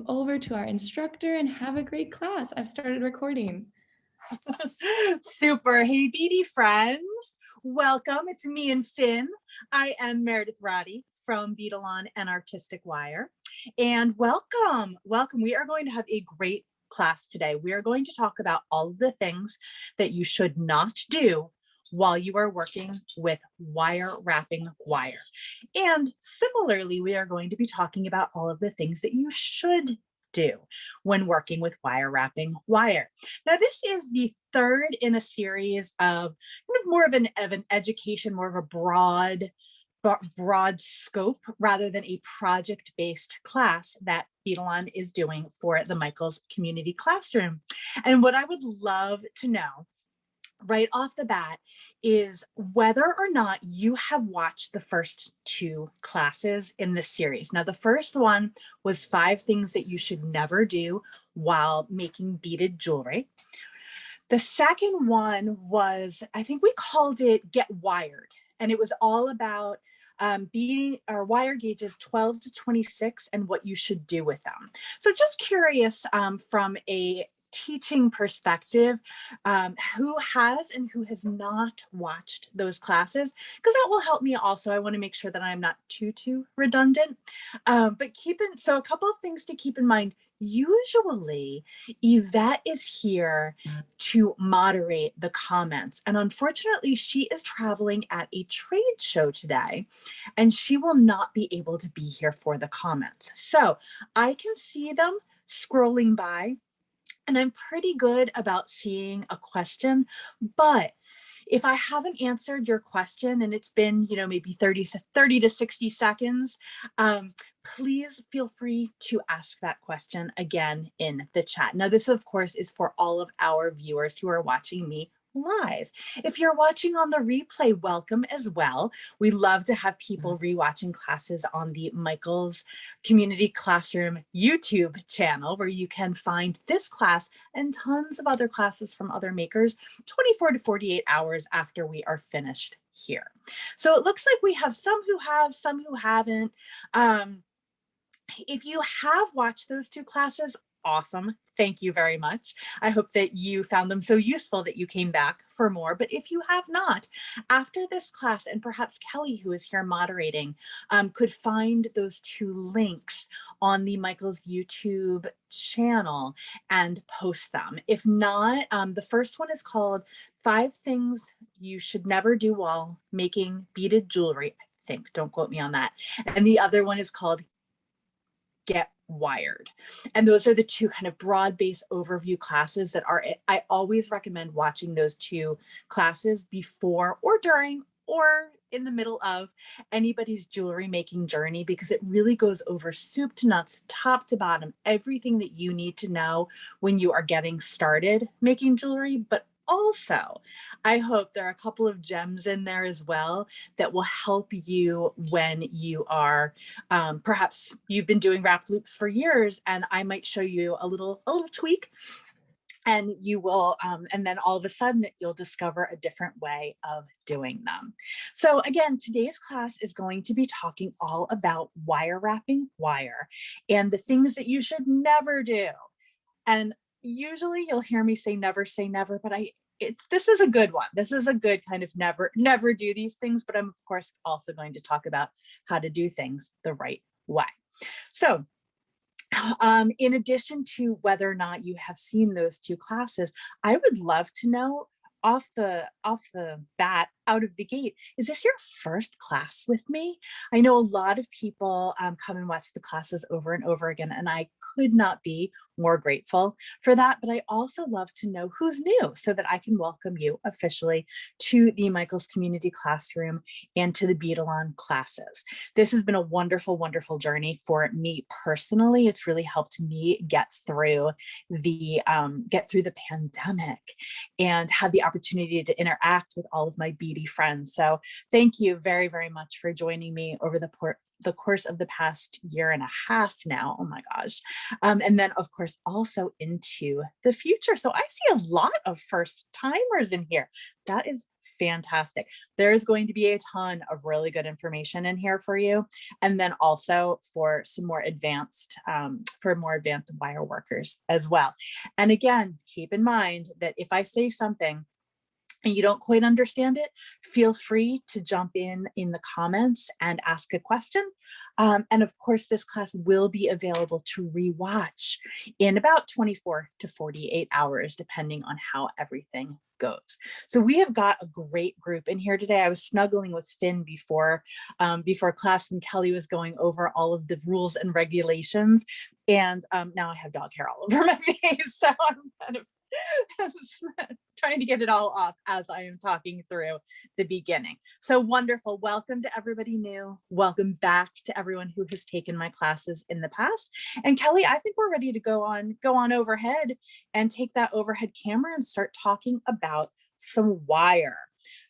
over to our instructor and have a great class. I've started recording. Super. Hey, Beady friends. Welcome. It's me and Finn. I am Meredith Roddy from Beaded and Artistic Wire. And welcome. We are going to have a great class today. We are going to talk about all of the things that you should not do while you are working with wire wrapping wire. And similarly, we are going to be talking about all of the things that you should do when working with wire wrapping wire. Now, this is the third in a series of kind of more of an education, more of a broad scope rather than a project-based class that Beaded is doing for the Michaels Community Classroom. And what I would love to know right off the bat is whether or not you have watched the first two classes in this series. Now, the first one was 5 things that you should never do while making beaded jewelry. The second one was, I think we called it Get Wired, and it was all about beading or wire gauges 12 to 26 and what you should do with them. So just curious from a teaching perspective, who has and who has not watched those classes, because that will help me also. I want to make sure that I'm not too redundant, but so a couple of things to keep in mind. Usually Yvette is here to moderate the comments, and unfortunately she is traveling at a trade show today and she will not be able to be here for the comments. So I can see them scrolling by, and I'm pretty good about seeing a question, but if I haven't answered your question and it's been, maybe 30 to 60 seconds, please feel free to ask that question again in the chat. Now, this, of course, is for all of our viewers who are watching me live. If you're watching on the replay, welcome as well. We love to have people rewatching classes on the Michaels Community Classroom YouTube channel, where you can find this class and tons of other classes from other makers 24 to 48 hours after we are finished here. So it looks like we have some who have, some who haven't. If you have watched those 2 classes, awesome. Thank you very much. I hope that you found them so useful that you came back for more. But if you have not, after this class, and perhaps Kelly, who is here moderating, could find those 2 links on the Michaels YouTube channel and post them. If not, the first one is called 5 Things You Should Never Do While Making Beaded Jewelry, I think. Don't quote me on that. And the other one is called Get Wired. And those are the 2 kind of broad-based overview classes that I always recommend watching those 2 classes before or during or in the middle of anybody's jewelry making journey, because it really goes over soup to nuts, top to bottom, everything that you need to know when you are getting started making jewelry. But also, I hope there are a couple of gems in there as well that will help you when you are, perhaps you've been doing wrap loops for years, and I might show you a little tweak, and you will, and then all of a sudden you'll discover a different way of doing them. So again, today's class is going to be talking all about wire wrapping wire and the things that you should never do. And usually you'll hear me say never, but this is a good one. This is a good kind of never do these things, but I'm of course also going to talk about how to do things the right way. So in addition to whether or not you have seen those 2 classes, I would love to know off the bat, out of the gate, is this your first class with me? I know a lot of people come and watch the classes over and over again, and I could not be more grateful for that. But I also love to know who's new so that I can welcome you officially to the Michaels Community Classroom and to the Beaded classes. This has been a wonderful, wonderful journey for me personally. It's really helped me get through the pandemic and have the opportunity to interact with all of my beady friends. So thank you very, very much for joining me over the the course of the past year and a half now. Oh my gosh. And then of course, also into the future. So I see a lot of first timers in here. That is fantastic. There's going to be a ton of really good information in here for you. And then also for some more advanced, wire workers as well. And again, keep in mind that if I say something and you don't quite understand it, feel free to jump in the comments and ask a question. And of course, this class will be available to rewatch in about 24 to 48 hours, depending on how everything goes. So we have got a great group in here today. I was snuggling with Finn before class when Kelly was going over all of the rules and regulations. And now I have dog hair all over my face. So I'm kind of trying to get it all off as I am talking through the beginning. So wonderful. Welcome to everybody new. Welcome back to everyone who has taken my classes in the past. And Kelly, I think we're ready to go on overhead and take that overhead camera and start talking about some wire.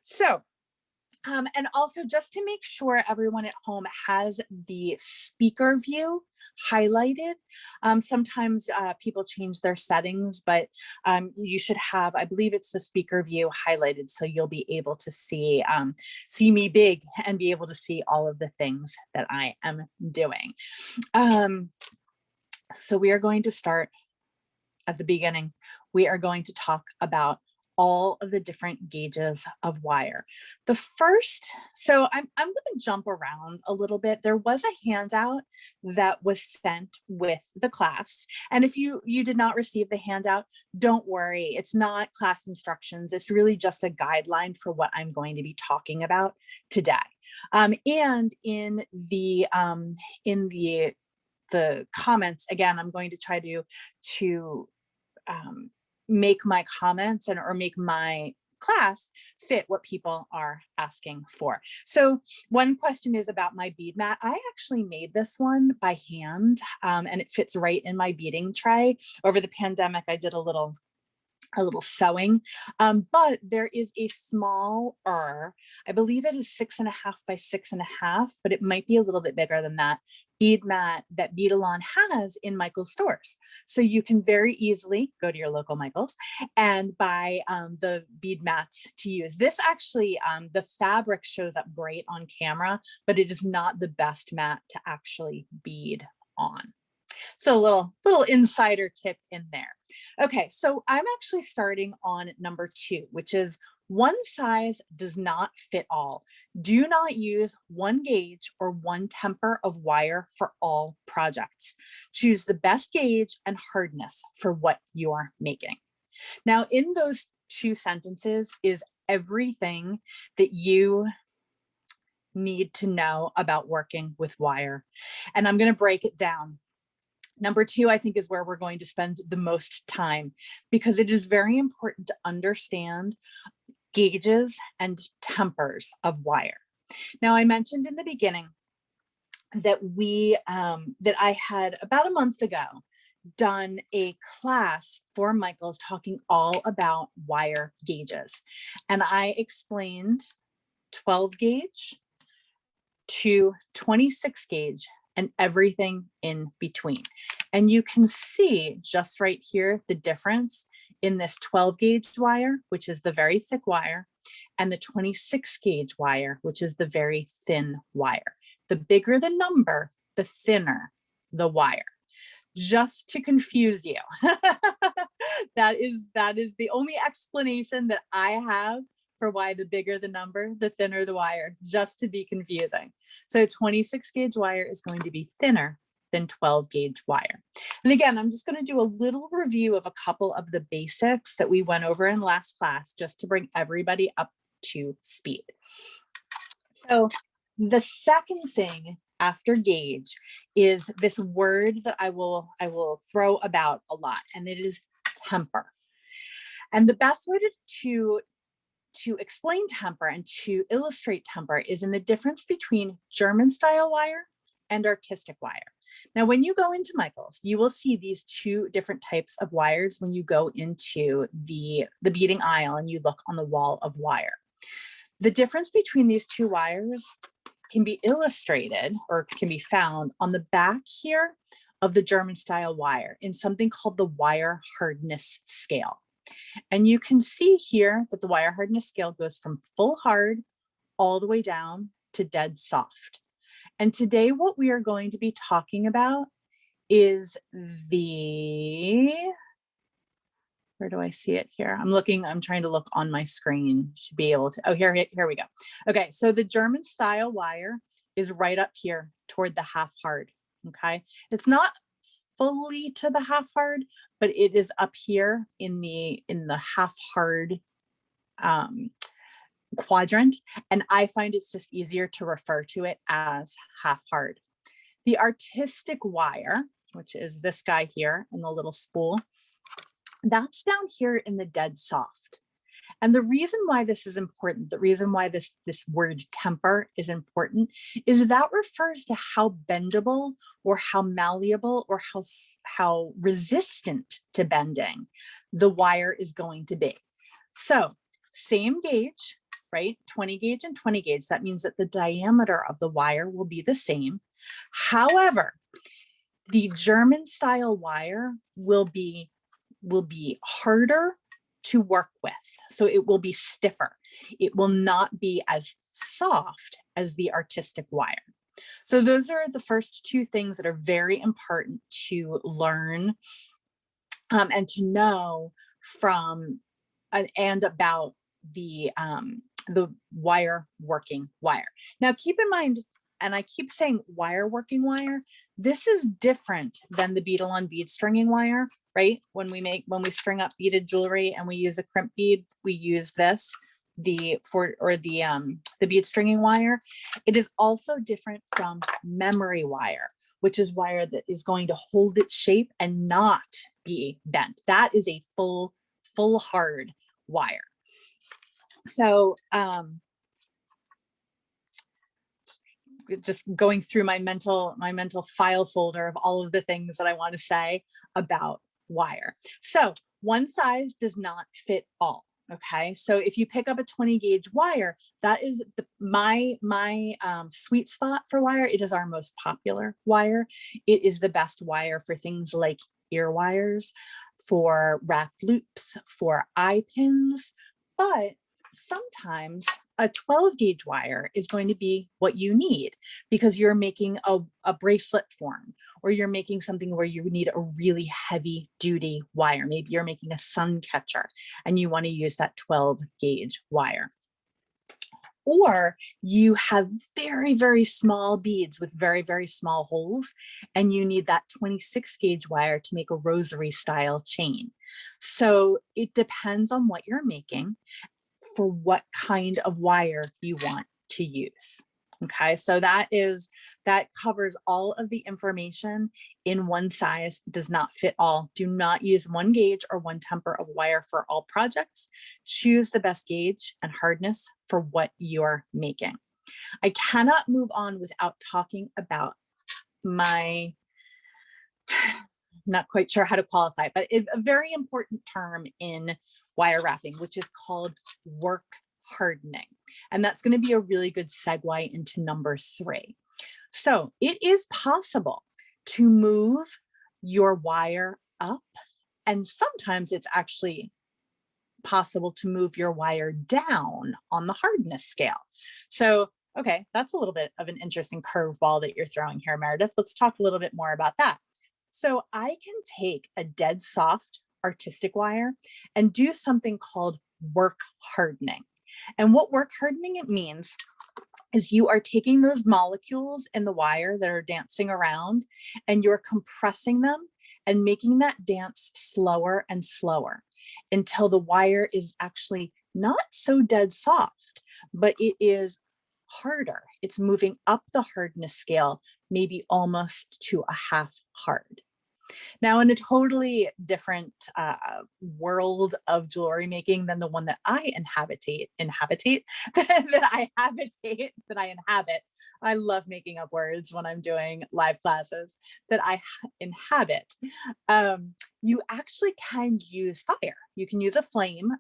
So and also just to make sure everyone at home has the speaker view highlighted. Sometimes people change their settings, but you should have, I believe it's the speaker view highlighted, so you'll be able to see me big and be able to see all of the things that I am doing. So we are going to start at the beginning. We are going to talk about all of the different gauges of wire. The first, so I'm going to jump around a little bit. There was a handout that was sent with the class. And if you did not receive the handout, don't worry. It's not class instructions. It's really just a guideline for what I'm going to be talking about today. And in the comments, again, I'm going to try to make my comments or make my class fit what people are asking for. So one question is about my bead mat. I actually made this one by hand, and it fits right in my beading tray. Over the pandemic, I did a little sewing, but there is a smaller, I believe it is 6.5 by 6.5, but it might be a little bit bigger than that, bead mat that Beadalon has in Michael's stores. So you can very easily go to your local Michael's and buy the bead mats to use. This actually, the fabric shows up great on camera, but it is not the best mat to actually bead on. So a little insider tip in there. Okay, so I'm actually starting on number 2, which is one size does not fit all. Do not use one gauge or one temper of wire for all projects. Choose the best gauge and hardness for what you're making. Now, in those 2 sentences is everything that you need to know about working with wire. And I'm going to break it down. Number 2, I think, is where we're going to spend the most time, because it is very important to understand gauges and tempers of wire. Now, I mentioned in the beginning that that I had about a month ago done a class for Michael's talking all about wire gauges. And I explained 12 gauge to 26 gauge and everything in between. And you can see just right here the difference in this 12 gauge wire, which is the very thick wire, and the 26 gauge wire, which is the very thin wire. The bigger the number, the thinner the wire. Just to confuse you. that is the only explanation that I have for why the bigger the number, the thinner the wire, just to be confusing. So 26 gauge wire is going to be thinner than 12 gauge wire. And again, I'm just going to do a little review of a couple of the basics that we went over in last class, just to bring everybody up to speed. So the second thing after gauge is this word that I will throw about a lot, and it is temper. And the best way to explain temper and to illustrate temper is in the difference between German style wire and artistic wire. Now, when you go into Michael's, you will see these 2 different types of wires when you go into the beading aisle and you look on the wall of wire. The difference between these 2 wires can be illustrated or can be found on the back here of the German style wire in something called the wire hardness scale. And you can see here that the wire hardness scale goes from full hard all the way down to dead soft. And today what we are going to be talking about is where do I see it here? I'm trying to look on my screen to be able to, oh, here we go. Okay, so the German style wire is right up here toward the half hard, okay? It's not fully to the half hard, but it is up here in the half hard quadrant, and I find it's just easier to refer to it as half hard. The artistic wire, which is this guy here in the little spool, that's down here in the dead soft. And the reason why this is important, the reason why this word temper is important, is that refers to how bendable or how malleable or how resistant to bending the wire is going to be. So same gauge, right? 20 gauge and 20 gauge. That means that the diameter of the wire will be the same. However, the German style wire will be harder to work with. So it will be stiffer. It will not be as soft as the artistic wire. So those are the first two things that are very important to learn and to know from and about the wire working wire. Now keep in mind, and I keep saying wire working wire, this is different than the beadle on bead stringing wire, right? When we string up beaded jewelry and we use a crimp bead, we use this, the bead stringing wire. It is also different from memory wire, which is wire that is going to hold its shape and not be bent. That is a full hard wire. So just going through my mental file folder of all of the things that I want to say about wire. So one size does not fit all. Okay, so if you pick up a 20 gauge wire, that is my sweet spot for wire. It is our most popular wire. It is the best wire for things like ear wires, for wrapped loops, for eye pins, but sometimes a 12 gauge wire is going to be what you need because you're making a bracelet form, or you're making something where you need a really heavy duty wire. Maybe you're making a sun catcher and you want to use that 12 gauge wire. Or you have very, very small beads with very, very small holes, and you need that 26 gauge wire to make a rosary style chain. So it depends on what you're making for what kind of wire you want to use. Okay, so that covers all of the information in one size does not fit all. Do not use one gauge or one temper of wire for all projects. Choose the best gauge and hardness for what you're making. I cannot move on without talking about my, not quite sure how to qualify, but a very important term in wire wrapping, which is called work hardening. And that's going to be a really good segue into number 3. So it is possible to move your wire up, and sometimes it's actually possible to move your wire down on the hardness scale. So, okay, that's a little bit of an interesting curveball that you're throwing here, Meredith. Let's talk a little bit more about that. So I can take a dead soft artistic wire and do something called work hardening. And what work hardening it means is you are taking those molecules in the wire that are dancing around and you're compressing them and making that dance slower and slower until the wire is actually not so dead soft, but it is harder. It's moving up the hardness scale, maybe almost to a half hard. Now, in a totally different world of jewelry making than the one that I inhabit. I love making up words when I'm doing live classes. That I inhabit. You actually can use fire. You can use a flame.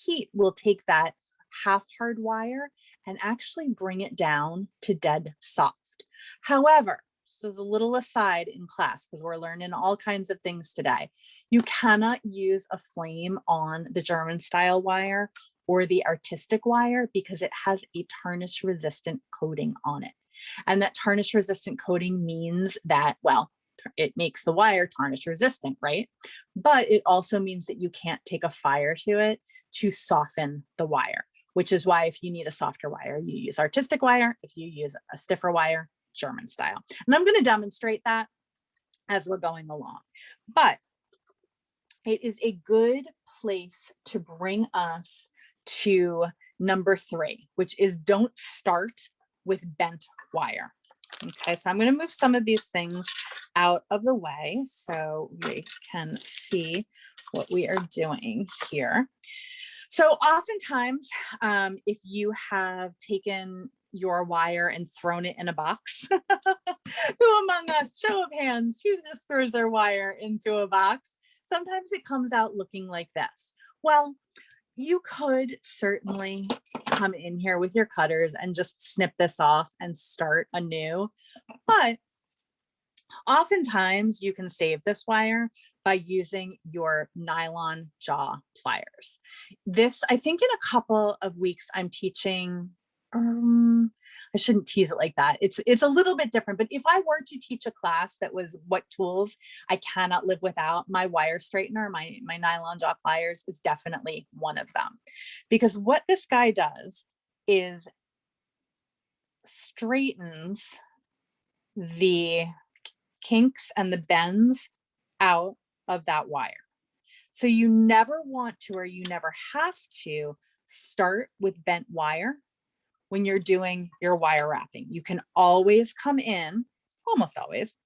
Heat will take that half hard wire and actually bring it down to dead soft. However, just as a little aside in class, because we're learning all kinds of things today, you cannot use a flame on the German style wire or the artistic wire because it has a tarnish resistant coating on it. And that tarnish resistant coating means that, well, it makes the wire tarnish resistant, right? But it also means that you can't take a fire to it to soften the wire, which is why if you need a softer wire, you use artistic wire. If you use a stiffer wire, German style. And I'm going to demonstrate that as we're going along. But it is a good place to bring us to number 3, which is don't start with bent wire. Okay, so I'm going to move some of these things out of the way so we can see what we are doing here. So oftentimes, if you have taken your wire and thrown it in a box, who among us, show of hands, who just throws their wire into a box? Sometimes it comes out looking like this. Well, you could certainly come in here with your cutters and just snip this off and start anew. But oftentimes you can save this wire by using your Nylon Jaw Pliers. This, I think in a couple of weeks, I'm teaching, I shouldn't tease it like that. It's a little bit different, but if I were to teach a class that was what tools I cannot live without, my wire straightener, my Nylon Jaw Pliers is definitely one of them. Because what this guy does is straightens the kinks and the bends out of that wire. So you never want to, or you never have to start with bent wire when you're doing your wire wrapping. You can always come in, almost always,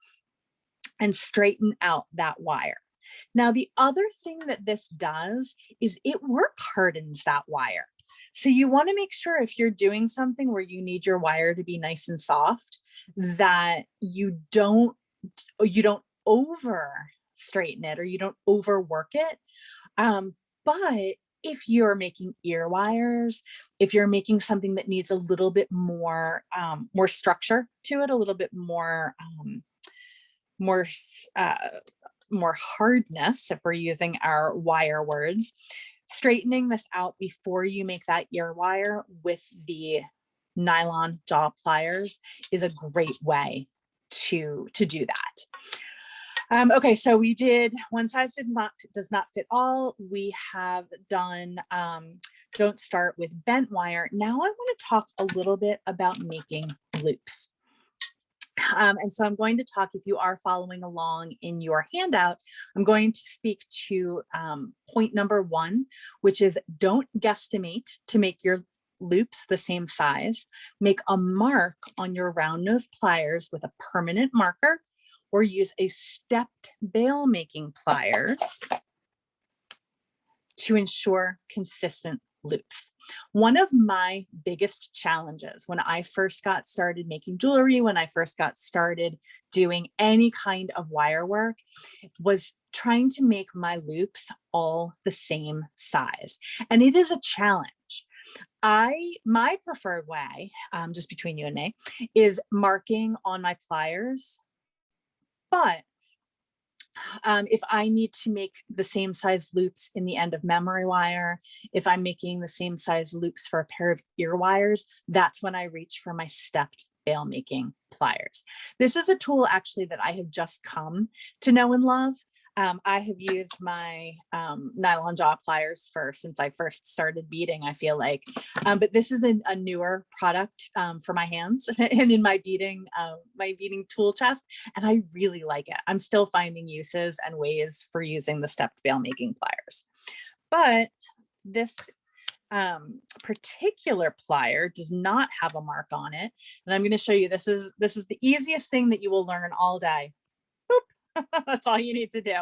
and straighten out that wire. Now, the other thing that this does is it work hardens that wire. So you want to make sure if you're doing something where you need your wire to be nice and soft, that you don't over straighten it or you don't overwork it. But if you're making ear wires, if you're making something that needs a little bit more more structure to it, a little bit more more hardness, if we're using our wire words, straightening this out before you make that ear wire with the Nylon Jaw Pliers is a great way to do that. Okay, so we did one size does not fit all. We have done don't start with bent wire. Now I want to talk a little bit about making loops. And so I'm going to talk, if you are following along in your handout, I'm going to speak to point number 1, which is don't guesstimate to make your loops the same size. Make a mark on your round nose pliers with a permanent marker, or use a stepped bail making pliers to ensure consistent loops. One of my biggest challenges when I first got started making jewelry, when I first got started doing any kind of wire work, was trying to make my loops all the same size. And it is a challenge. My preferred way, just between you and me, is marking on my pliers. But if I need to make the same size loops in the end of memory wire, if I'm making the same size loops for a pair of ear wires, that's when I reach for my stepped bail making pliers. This is a tool actually that I have just come to know and love. I have used my Nylon Jaw Pliers since I first started beading, I feel like, but this is a newer product for my hands and in my beading tool chest, and I really like it. I'm still finding uses and ways for using the stepped bail making pliers, but this particular plier does not have a mark on it, and I'm going to show you. This is the easiest thing that you will learn all day. That's all you need to do.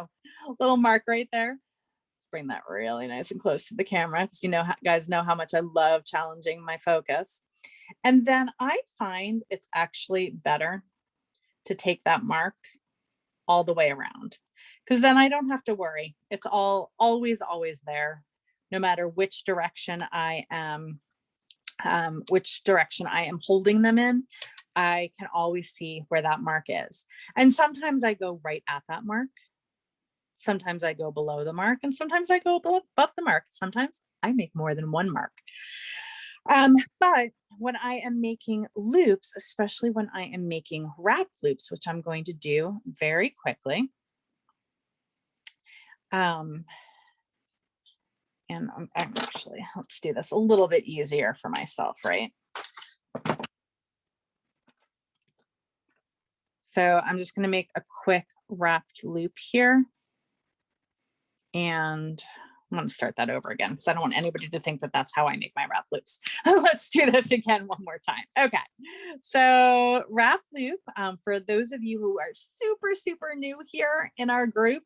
Little mark right there. Let's bring that really nice and close to the camera because guys know how much I love challenging my focus. And then I find it's actually better to take that mark all the way around, because then I don't have to worry. It's always there, no matter which direction I am which direction I am holding them in, I can always see where that mark is. And sometimes I go right at that mark. Sometimes I go below the mark, and sometimes I go above the mark. Sometimes I make more than one mark. But when I am making loops, especially when I am making wrapped loops, which I'm going to do very quickly. And I'm actually, let's do this a little bit easier for myself, right? So I'm just going to make a quick wrapped loop here. And I'm going to start that over again because I don't want anybody to think that that's how I make my wrap loops. Let's do this again one more time. Okay, so wrap loop, for those of you who are super, super new here in our group,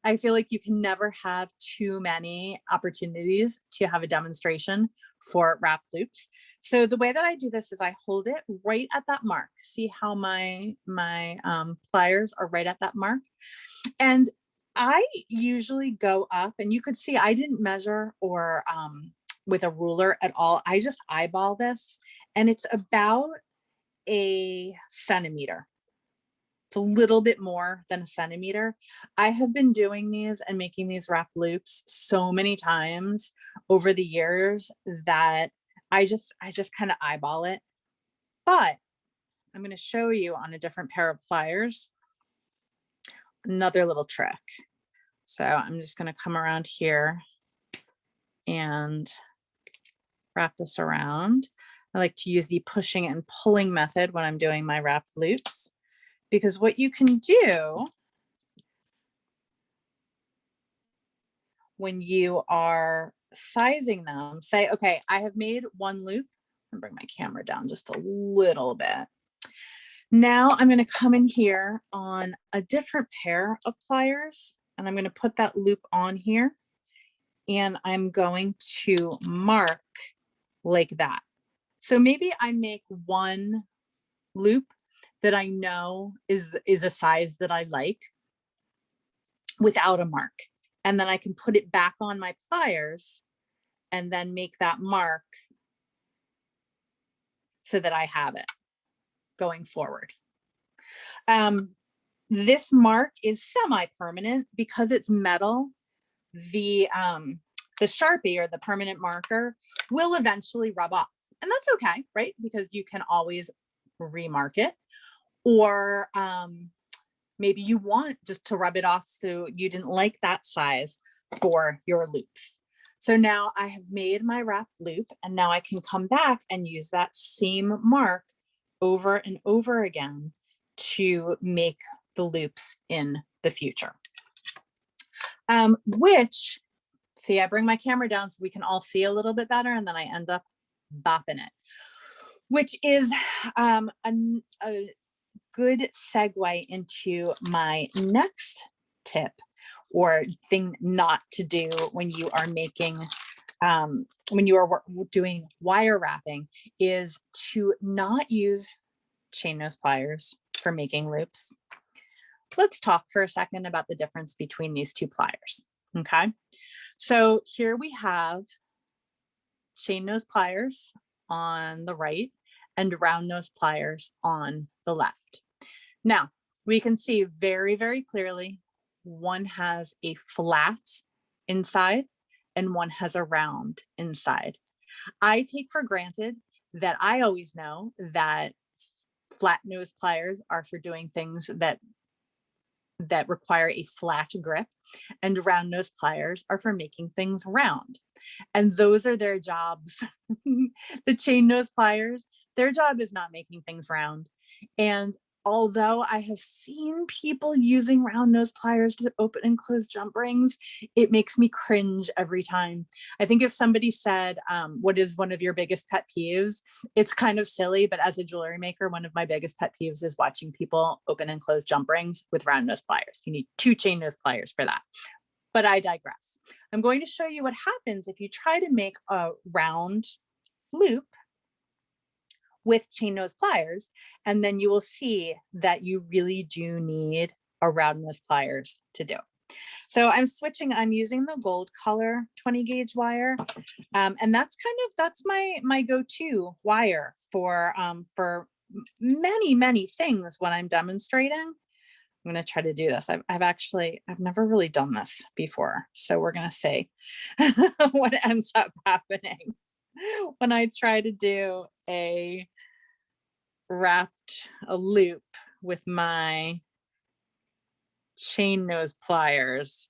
I feel like you can never have too many opportunities to have a demonstration for wrap loops. So the way that I do this is I hold it right at that mark. See how my pliers are right at that mark? And I usually go up, and you could see I didn't measure or with a ruler at all. I just eyeball this, and it's about a centimeter. It's a little bit more than a centimeter. I have been doing these and making these wrap loops so many times over the years that I just kind of eyeball it. But I'm going to show you on a different pair of pliers another little trick. So I'm just going to come around here and wrap this around. I like to use the pushing and pulling method when I'm doing my wrap loops, because what you can do when you are sizing them, say, okay, I have made one loop. I'm gonna bring my camera down just a little bit. Now I'm going to come in here on a different pair of pliers, and I'm going to put that loop on here, and I'm going to mark like that. So maybe I make one loop that I know is a size that I like without a mark. And then I can put it back on my pliers and then make that mark so that I have it going forward. This mark is semi-permanent because it's metal. The Sharpie, or the permanent marker, will eventually rub off, and that's okay, right? Because you can always remark it, or maybe you want just to rub it off so you didn't like that size for your loops. So now I have made my wrap loop, and now I can come back and use that same mark over and over again to make the loops in the future. Which, see, I bring my camera down so we can all see a little bit better, and then I end up bopping it, which is a good segue into my next tip or thing not to do when you are making, when you are doing wire wrapping, is to not use chain nose pliers for making loops. Let's talk for a second about the difference between these two pliers. Okay, so here we have chain nose pliers on the right and round nose pliers on the left. Now we can see very, very clearly one has a flat inside and one has a round inside. I take for granted that I always know that flat nose pliers are for doing things that require a flat grip, and round nose pliers are for making things round. And those are their jobs. The chain nose pliers, their job is not making things round. And although I have seen people using round nose pliers to open and close jump rings, it makes me cringe every time. I think if somebody said, what is one of your biggest pet peeves? It's kind of silly, but as a jewelry maker, one of my biggest pet peeves is watching people open and close jump rings with round nose pliers. You need 2 chain nose pliers for that. But I digress. I'm going to show you what happens if you try to make a round loop with chain nose pliers, and then you will see that you really do need a round nose pliers to do. So I'm using the gold color 20 gauge wire. And that's my go-to wire for many things when I'm demonstrating. I'm going to try to do this. I've never really done this before. So we're going to see what ends up happening when I try to do a loop with my chain nose pliers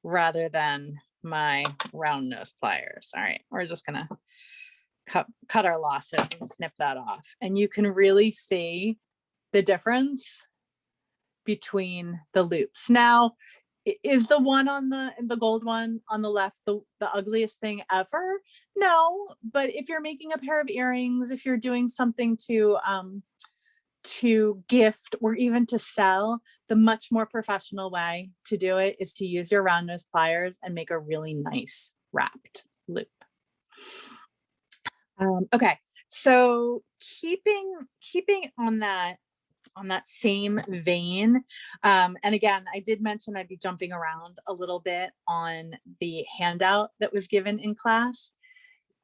rather than my round nose pliers. All right, we're just gonna cut our losses and snip that off. And you can really see the difference between the loops. Now, is the one on the gold one on the left the ugliest thing ever? No, but if you're making a pair of earrings, if you're doing something to gift or even to sell, the much more professional way to do it is to use your round nose pliers and make a really nice wrapped loop. Okay, so keeping on that same vein, and again, I did mention I'd be jumping around a little bit on the handout that was given in class.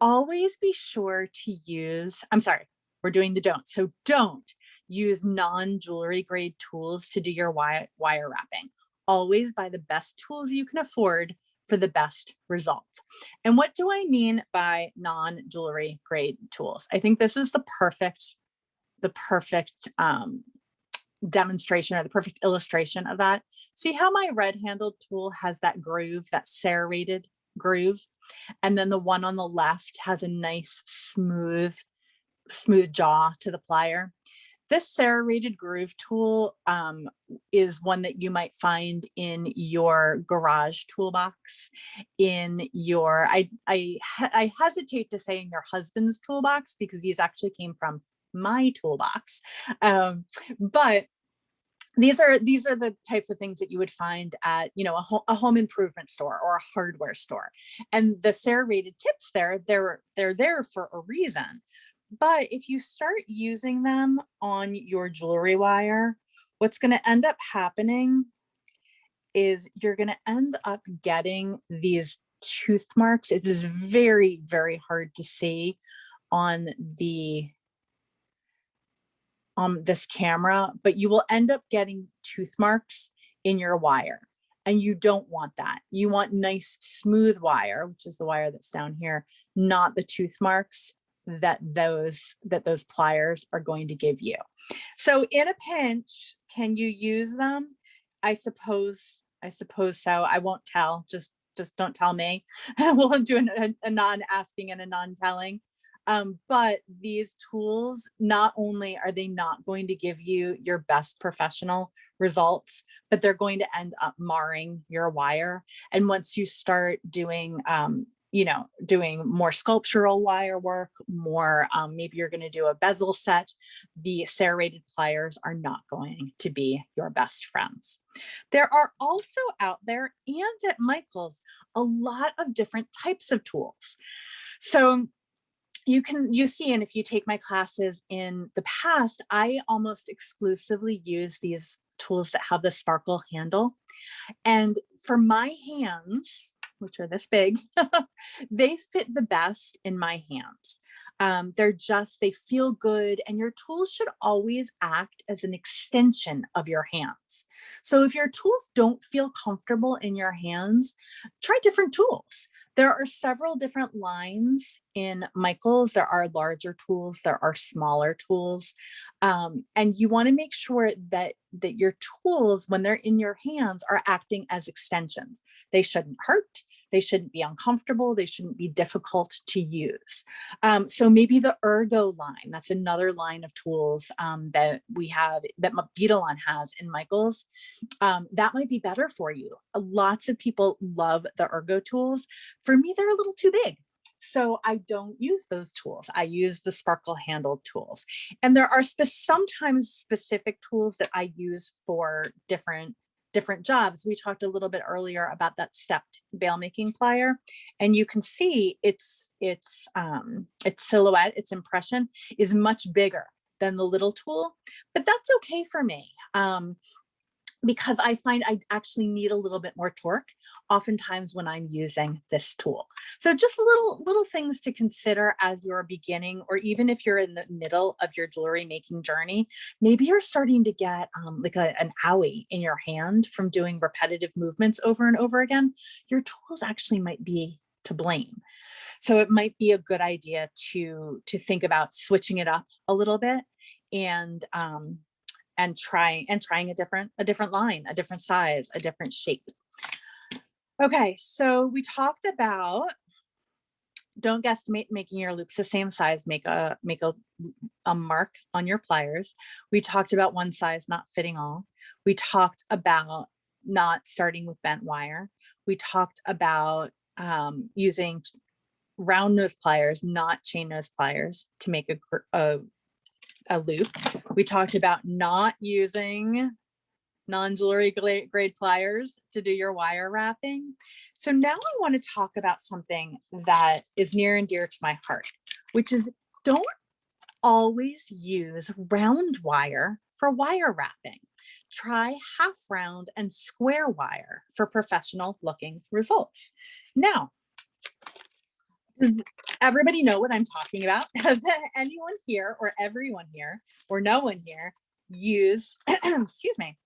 Always be sure to use, I'm sorry, we're doing the don't. So don't use non-jewelry grade tools to do your wire wrapping. Always buy the best tools you can afford for the best results. And what do I mean by non-jewelry grade tools? I think this is the perfect demonstration or the perfect illustration of that. See how my red handled tool has that groove, that serrated groove, and then the one on the left has a nice smooth jaw to the plier. This serrated groove tool is one that you might find in your garage toolbox, in your, I hesitate to say in your husband's toolbox because these actually came from my toolbox. But these are the types of things that you would find at, you know, a home improvement store or a hardware store. And the serrated tips they're there for a reason. But if you start using them on your jewelry wire, what's going to end up happening is you're going to end up getting these tooth marks. It is very, very hard to see on this camera, but you will end up getting tooth marks in your wire. And you don't want that. You want nice, smooth wire, which is the wire that's down here, not the tooth marks that those pliers are going to give you. So in a pinch, can you use them? I suppose so. I won't tell, just don't tell me. We'll do a non-asking and a non-telling. But these tools, not only are they not going to give you your best professional results, but they're going to end up marring your wire. And once you start doing doing more sculptural wire work, more, maybe you're going to do a bezel set, the serrated pliers are not going to be your best friends. There are also out there and at Michael's a lot of different types of tools. So you see, and if you take my classes in the past, I almost exclusively use these tools that have the sparkle handle. And for my hands, which are this big, they fit the best in my hands. They feel good, and your tools should always act as an extension of your hands. So if your tools don't feel comfortable in your hands, try different tools. There are several different lines in Michael's. There are larger tools, there are smaller tools. And you want to make sure that your tools, when they're in your hands, are acting as extensions. They shouldn't hurt. They shouldn't be uncomfortable. They shouldn't be difficult to use. So maybe the Ergo line, that's another line of tools that we have, that Beadalon has in Michael's. That might be better for you. Lots of people love the Ergo tools. For me, they're a little too big. So I don't use those tools. I use the sparkle handled tools. And there are sometimes specific tools that I use for different jobs. We talked a little bit earlier about that Sept bail making plier, and you can see its silhouette, its impression is much bigger than the little tool, but that's okay for me. because I find I actually need a little bit more torque oftentimes when I'm using this tool. So just little things to consider as you're beginning, or even if you're in the middle of your jewelry making journey. Maybe you're starting to get like an owie in your hand from doing repetitive movements over and over again. Your tools actually might be to blame. So it might be a good idea to think about switching it up a little bit, and trying a different line, a different size, a different shape. Okay, so we talked about don't guesstimate making your loops the same size, make a mark on your pliers. We talked about one size not fitting all. We talked about not starting with bent wire. We talked about using round nose pliers, not chain nose pliers, to make a loop. We talked about not using non-jewelry grade pliers to do your wire wrapping. So now I want to talk about something that is near and dear to my heart, which is don't always use round wire for wire wrapping. Try half round and square wire for professional looking results. Now, does everybody know what I'm talking about? Has anyone here or everyone here or no one here used, excuse me,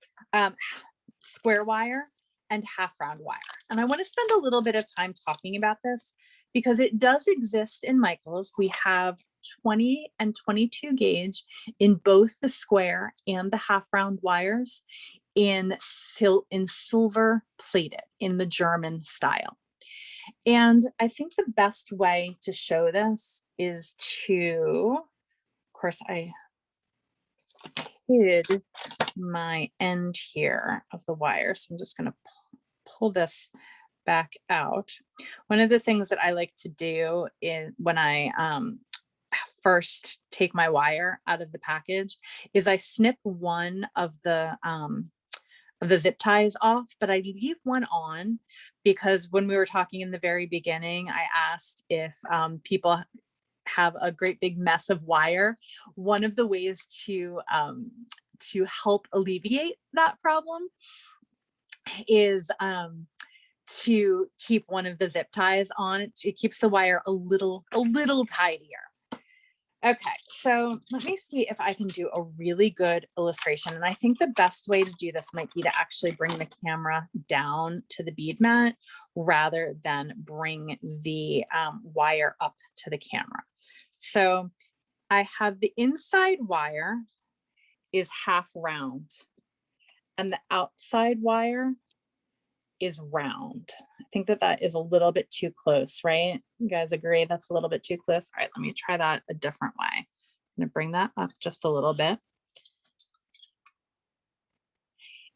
square wire and half round wire? And I want to spend a little bit of time talking about this because it does exist in Michaels. We have 20 and 22 gauge in both the square and the half round wires in silver plated in the German style. And I think the best way to show this is to, of course, I hid my end here of the wire. So I'm just going to pull this back out. One of the things that I like to do is when I first take my wire out of the package is I snip one of the zip ties off, but I leave one on because when we were talking in the very beginning, I asked if people have a great big mess of wire. One of the ways to help alleviate that problem is to keep one of the zip ties on. It keeps the wire a little tidier. Okay, so let me see if I can do a really good illustration. And I think the best way to do this might be to actually bring the camera down to the bead mat rather than bring the wire up to the camera. So I have the inside wire is half round and the outside wire is round. I think that is a little bit too close, right? You guys agree that's a little bit too close? All right, let me try that a different way. I'm going to bring that up just a little bit.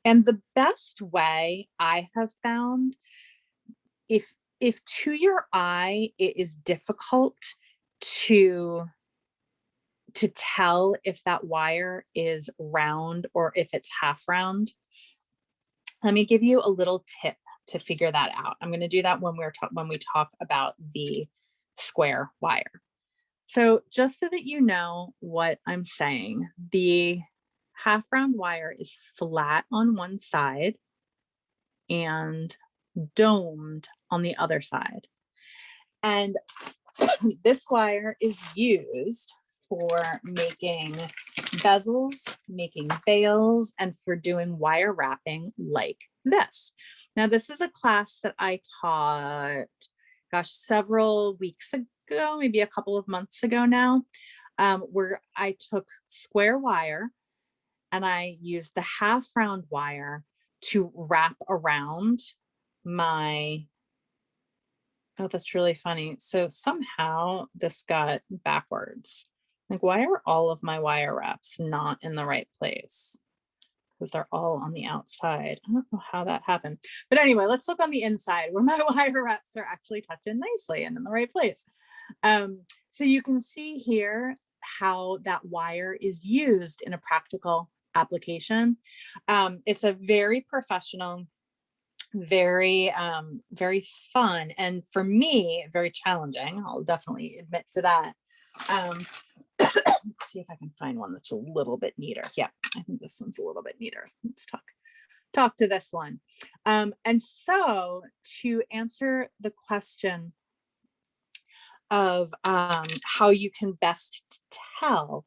And the best way I have found, if to your eye it is difficult to tell if that wire is round or if it's half round, let me give you a little tip to figure that out. I'm going to do that when we talk about the square wire. So just so that you know what I'm saying, the half round wire is flat on one side and domed on the other side. And this wire is used for making bezels, making veils, and for doing wire wrapping like this. Now, this is a class that I taught, gosh, several weeks ago, maybe a couple of months ago now, where I took square wire and I used the half round wire to wrap around my, oh, that's really funny. So somehow this got backwards. Like, why are all of my wire wraps not in the right place? Because they're all on the outside. I don't know how that happened. But anyway, let's look on the inside where my wire wraps are actually tucked in nicely and in the right place. So you can see here how that wire is used in a practical application. It's a very professional, very fun, and for me, very challenging. I'll definitely admit to that. Let's see if I can find one that's a little bit neater. Yeah, I think this one's a little bit neater. Let's tuck talk to this one. And so to answer the question of how you can best tell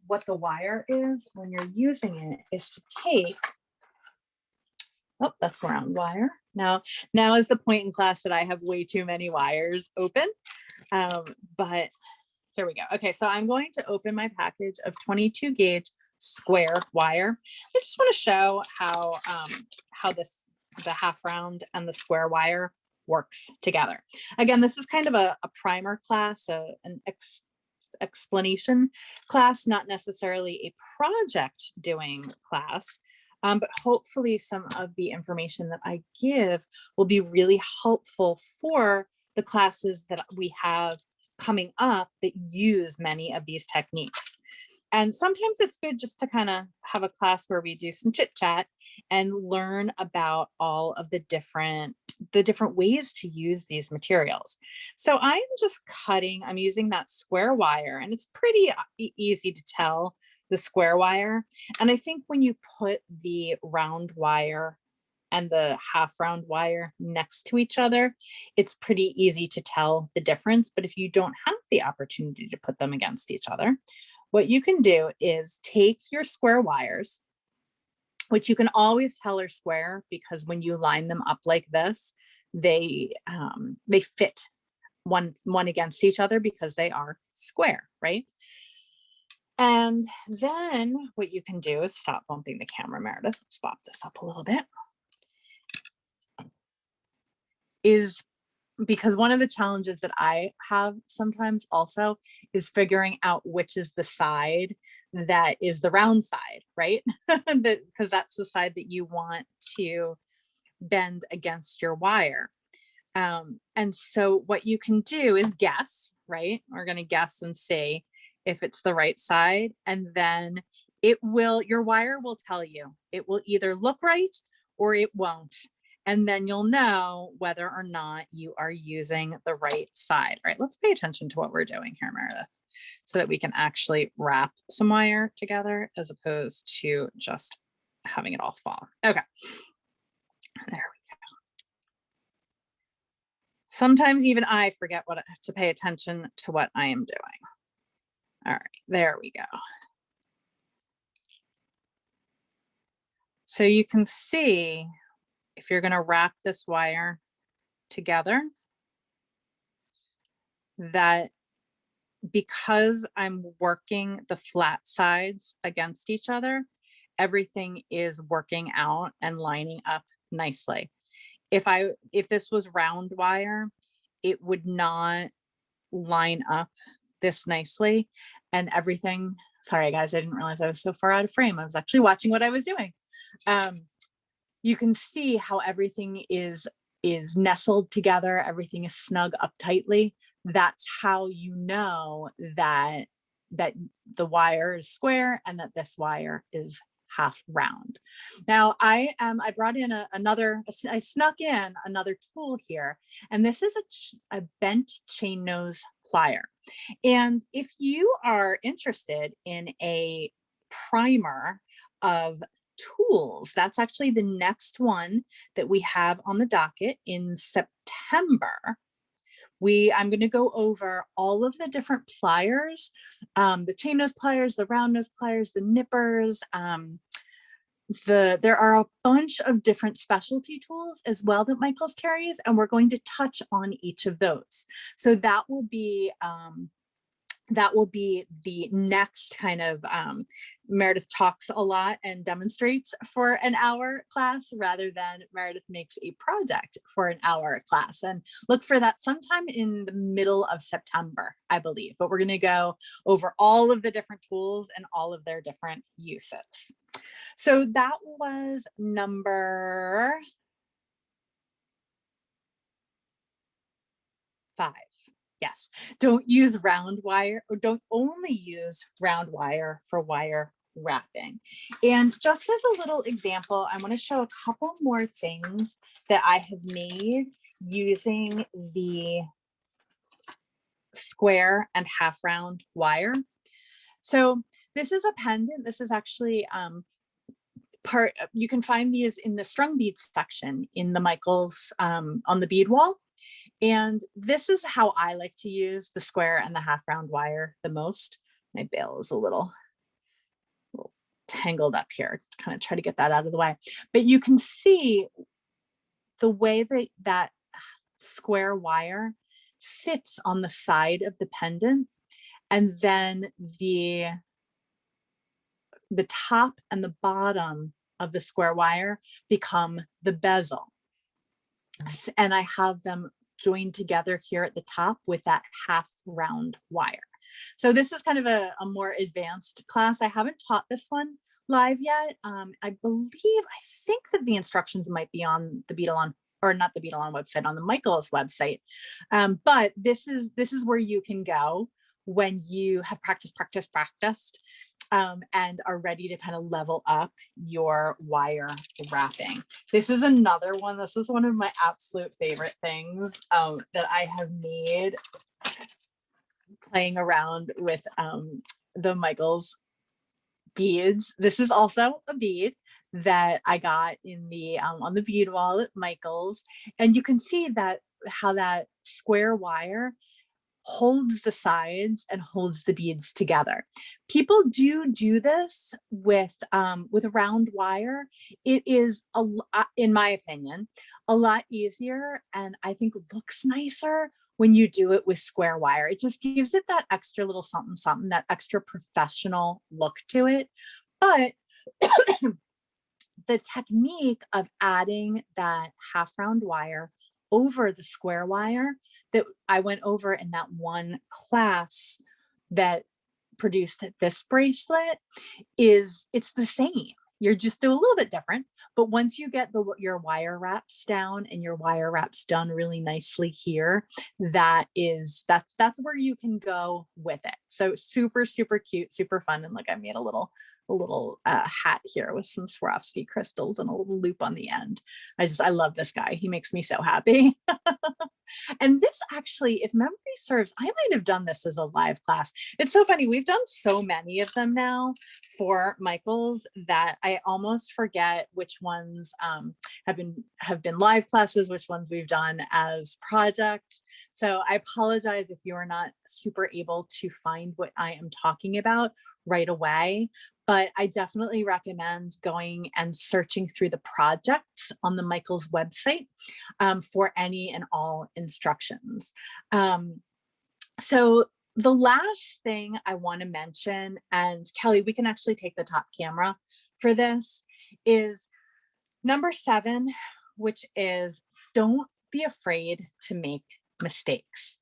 what the wire is when you're using it is to take, oh, that's round wire. Now is the point in class that I have way too many wires open, but here we go. Okay, so I'm going to open my package of 22 gauge square wire. I just want to show how the half round and the square wire works together. Again, this is kind of a primer class, an explanation class, not necessarily a project doing class, but hopefully some of the information that I give will be really helpful for the classes that we have coming up that use many of these techniques. And sometimes it's good just to kind of have a class where we do some chit chat and learn about all of the different ways to use these materials. So I'm just I'm using that square wire, and it's pretty easy to tell the square wire. And I think when you put the round wire and the half round wire next to each other, it's pretty easy to tell the difference. But if you don't have the opportunity to put them against each other, what you can do is take your square wires, which you can always tell are square because when you line them up like this, they fit one against each other because they are square, right? And then what you can do is stop bumping the camera, Meredith. Let's pop this up a little bit. Is because one of the challenges that I have sometimes also is figuring out which is the side that is the round side, right? Because that's the side that you want to bend against your wire. And so what you can do is guess, right? We're going to guess and see if it's the right side. And then your wire will tell you. It will either look right or it won't. And then you'll know whether or not you are using the right side. All right, let's pay attention to what we're doing here, Meredith, so that we can actually wrap some wire together as opposed to just having it all fall. Okay, there we go. Sometimes even I forget to pay attention to what I am doing. All right, there we go. So you can see, if you're going to wrap this wire together, that because I'm working the flat sides against each other, everything is working out and lining up nicely. If this was round wire, it would not line up this nicely, and everything, sorry guys, I didn't realize I was so far out of frame. I was actually watching what I was doing. You can see how everything is nestled together. Everything is snug up tightly. That's how you know that the wire is square and that this wire is half round. Now I brought in I snuck in another tool here, and this is a bent chain nose plier. And if you are interested in a primer of tools, that's actually the next one that we have on the docket in September. I'm going to go over all of the different pliers, the chain nose pliers, the round nose pliers, the nippers. There are a bunch of different specialty tools as well that Michaels carries, and we're going to touch on each of those. So that will be the next kind of, Meredith talks a lot and demonstrates for an hour class, rather than Meredith makes a project for an hour class. And look for that sometime in the middle of September, I believe. But we're going to go over all of the different tools and all of their different uses. So that was number 5. Yes, don't use round wire, or don't only use round wire for wire wrapping. And just as a little example, I want to show a couple more things that I have made using the square and half round wire. So this is a pendant. This is actually you can find these in the strung beads section in the Michaels on the bead wall. And this is how I like to use the square and the half round wire the most. My bail is a little tangled up here, kind of try to get that out of the way. But you can see the way that square wire sits on the side of the pendant, and then the top and the bottom of the square wire become the bezel. And I have them joined together here at the top with that half round wire. So this is kind of a more advanced class. I haven't taught this one live yet. I think that the instructions might be on the Beadalon, or not the Beadalon website, on the Michaels website. But this is where you can go when you have practiced, and are ready to kind of level up your wire wrapping. This is another one. This is one of my absolute favorite things that I have made playing around with the Michaels beads. This is also a bead that I got in the on the bead wall at Michaels, and you can see that how that square wire holds the sides and holds the beads together. People do this with round wire. It is, in my opinion, a lot easier, and I think looks nicer when you do it with square wire. It just gives it that extra little something, that extra professional look to it. But the technique of adding that half round wire over the square wire that I went over in that one class that produced this bracelet it's the same. You're just a little bit different, but once you get your wire wraps down and your wire wraps done really nicely here, that's where you can go with it. So super, super cute, super fun. And look, I made a little hat here with some Swarovski crystals and a little loop on the end. I love this guy. He makes me so happy. And this actually, if memory serves, I might have done this as a live class. It's so funny. We've done so many of them now for Michaels that I almost forget which ones have been live classes, which ones we've done as projects. So I apologize if you are not super able to find what I am talking about right away. But I definitely recommend going and searching through the projects on the Michaels website for any and all instructions. So the last thing I want to mention, and Kelly, we can actually take the top camera for this, is number 7, which is don't be afraid to make mistakes.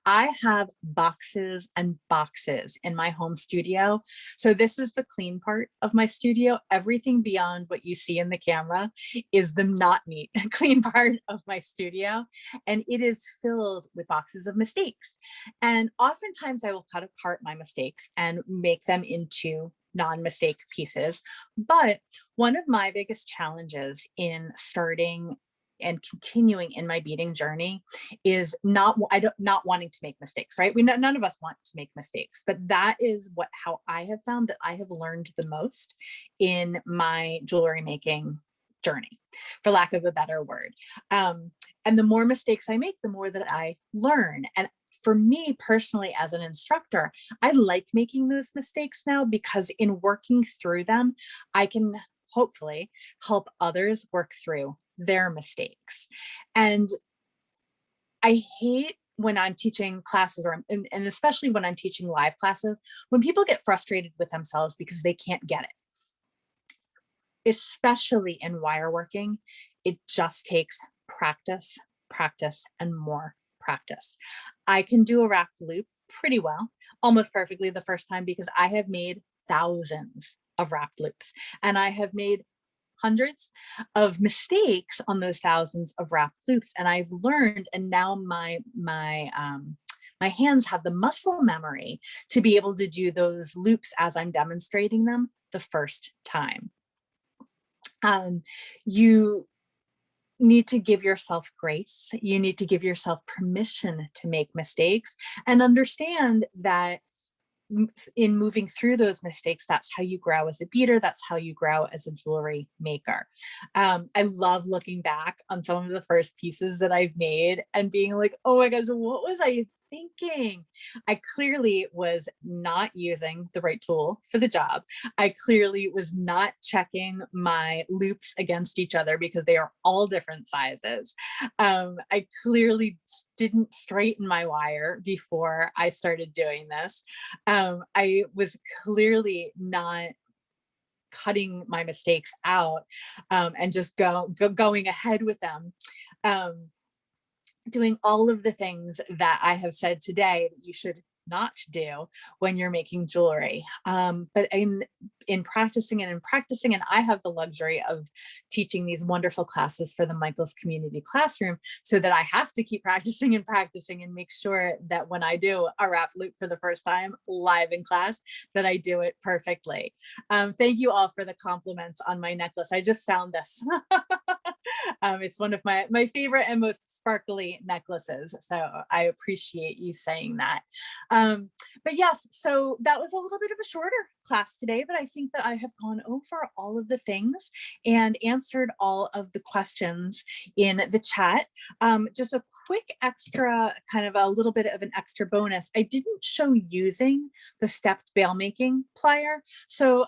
I have boxes and boxes in my home studio. So this is the clean part of my studio. Everything beyond what you see in the camera is the not neat, clean part of my studio. And it is filled with boxes of mistakes. And oftentimes I will cut apart my mistakes and make them into non-mistake pieces. But one of my biggest challenges in starting and continuing in my beading journey is not wanting to make mistakes, right? None of us want to make mistakes, but that is how I have found that I have learned the most in my jewelry making journey, for lack of a better word. And the more mistakes I make, the more that I learn. And for me personally, as an instructor, I like making those mistakes now, because in working through them, I can hopefully help others work through their mistakes. And I hate when I'm teaching classes, and especially when I'm teaching live classes, when people get frustrated with themselves because they can't get it. Especially in wire working, it just takes practice, and more practice. I can do a wrapped loop pretty well, almost perfectly the first time, because I have made thousands of wrapped loops, and I have made hundreds of mistakes on those thousands of wrapped loops. And I've learned, and now my hands have the muscle memory to be able to do those loops as I'm demonstrating them the first time. You need to give yourself grace. You need to give yourself permission to make mistakes, and understand that in moving through those mistakes, that's how you grow as a beader. That's how you grow as a jewelry maker. I love looking back on some of the first pieces that I've made and being like, oh my gosh, what was I thinking? I clearly was not using the right tool for the job. I clearly was not checking my loops against each other because they are all different sizes. I clearly didn't straighten my wire before I started doing this. I was clearly not cutting my mistakes out and just going ahead with them. Doing all of the things that I have said today that you should not do when you're making jewelry. But in practicing, and I have the luxury of teaching these wonderful classes for the Michaels Community Classroom, so that I have to keep practicing and make sure that when I do a wrap loop for the first time live in class, that I do it perfectly. Thank you all for the compliments on my necklace. I just found this. It's one of my favorite and most sparkly necklaces. So I appreciate you saying that. But yes, so that was a little bit of a shorter class today, but I think that I have gone over all of the things and answered all of the questions in the chat. Just a quick extra, kind of a little bit of an extra bonus. I didn't show using the stepped bail making plier. So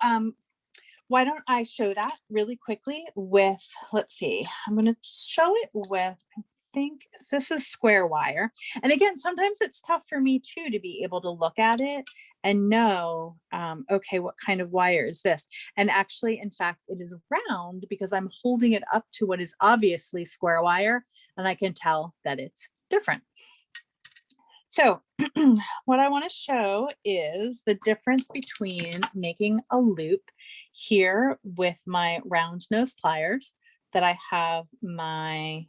why don't I show that really quickly with, let's see, I'm going to show it with, I think this is square wire. And again, sometimes it's tough for me too, to be able to look at it and know, okay, what kind of wire is this? And actually, in fact, it is round because I'm holding it up to what is obviously square wire, and I can tell that it's different. So what I want to show is the difference between making a loop here with my round nose pliers that I have my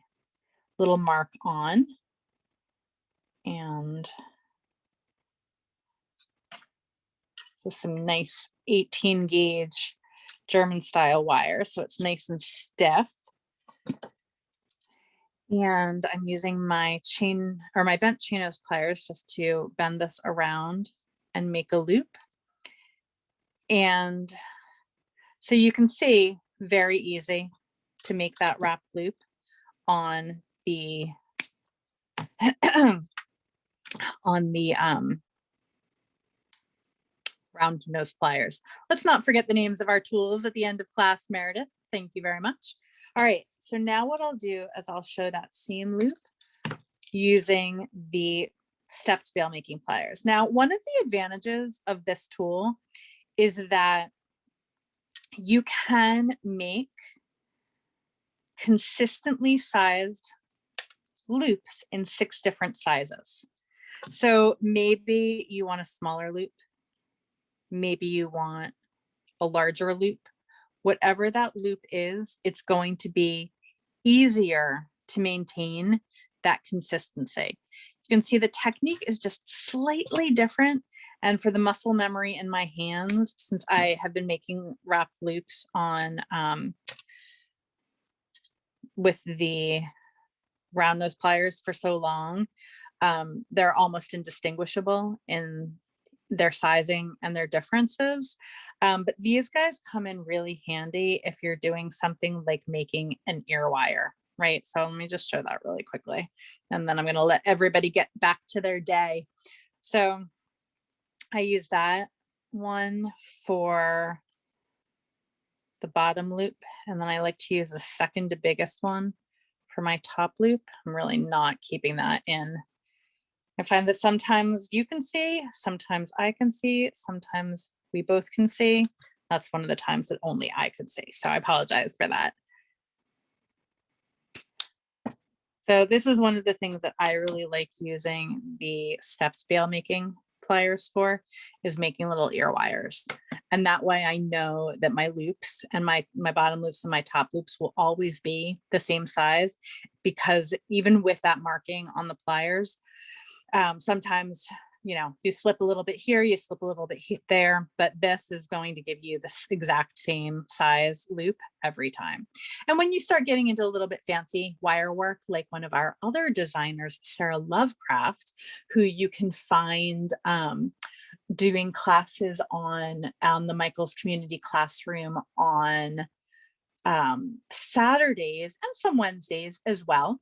little mark on. And this is some nice 18 gauge German style wire. So it's nice and stiff. And I'm using my chain, or my bent chain nose pliers, just to bend this around and make a loop. And so you can see, very easy to make that wrap loop on the round nose pliers. Let's not forget the names of our tools at the end of class, Meredith. Thank you very much. All right, so now what I'll do is I'll show that seam loop using the stepped bail making pliers. Now, one of the advantages of this tool is that you can make consistently sized loops in 6 different sizes. So maybe you want a smaller loop, maybe you want a larger loop. Whatever that loop is, it's going to be easier to maintain that consistency. You can see the technique is just slightly different. And for the muscle memory in my hands, since I have been making wrap loops on with the round nose pliers for so long, they're almost indistinguishable in their sizing and their differences. But these guys come in really handy if you're doing something like making an ear wire, right? So let me just show that really quickly, and then I'm going to let everybody get back to their day. So I use that one for the bottom loop, and then I like to use the second to biggest one for my top loop. I'm really not keeping that in. I find that sometimes you can see, sometimes I can see, sometimes we both can see. That's one of the times that only I could see. So I apologize for that. So this is one of the things that I really like using the stepped bail making pliers for, is making little ear wires. And that way I know that my loops and my bottom loops and my top loops will always be the same size, because even with that marking on the pliers, sometimes, you know, you slip a little bit here, you slip a little bit there, but this is going to give you this exact same size loop every time. And when you start getting into a little bit fancy wire work, like one of our other designers, Sarah Lovecraft, who you can find doing classes on the Michaels Community Classroom on Saturdays and some Wednesdays as well.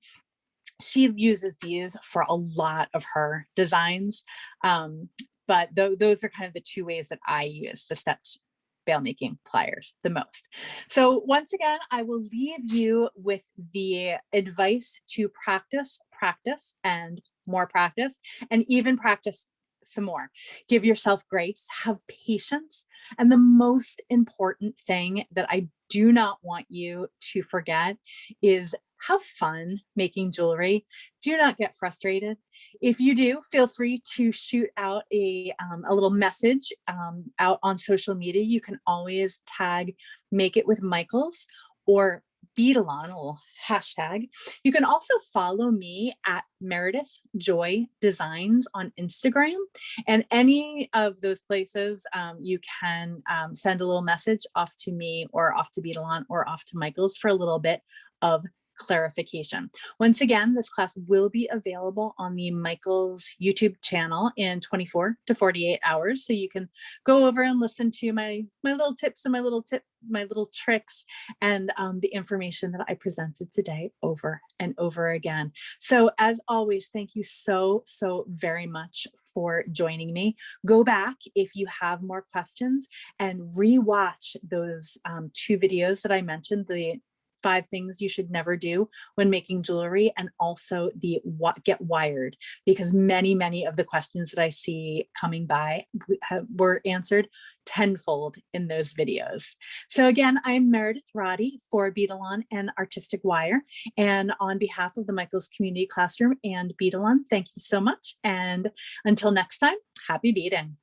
She uses these for a lot of her designs, but those are kind of the two ways that I use the Sept bail making pliers the most. So once again, I will leave you with the advice to practice, and more practice, and even practice some more. Give yourself grace, have patience, and the most important thing that I do not want you to forget is have fun making jewelry. Do not get frustrated. If you do, feel free to shoot out a little message out on social media. You can always tag Make It With Michaels or Beadalon, a little hashtag. You can also follow me at Meredith Joy Designs on Instagram, and any of those places you can send a little message off to me or off to Beadalon or off to Michaels for a little bit of clarification. Once again, this class will be available on the Michaels YouTube channel in 24 to 48 hours. So you can go over and listen to my little tips and my little tricks and the information that I presented today over and over again. So as always, thank you so very much for joining me. Go back if you have more questions and rewatch those 2 videos that I mentioned, the 5 things you should never do when making jewelry, and also the get wired, because many of the questions that I see coming by were answered tenfold in those videos. So again, I'm Meredith Roddy for Beadalon and Artistic Wire, and on behalf of the Michaels Community Classroom and Beadalon, thank you so much, and until next time, happy beading.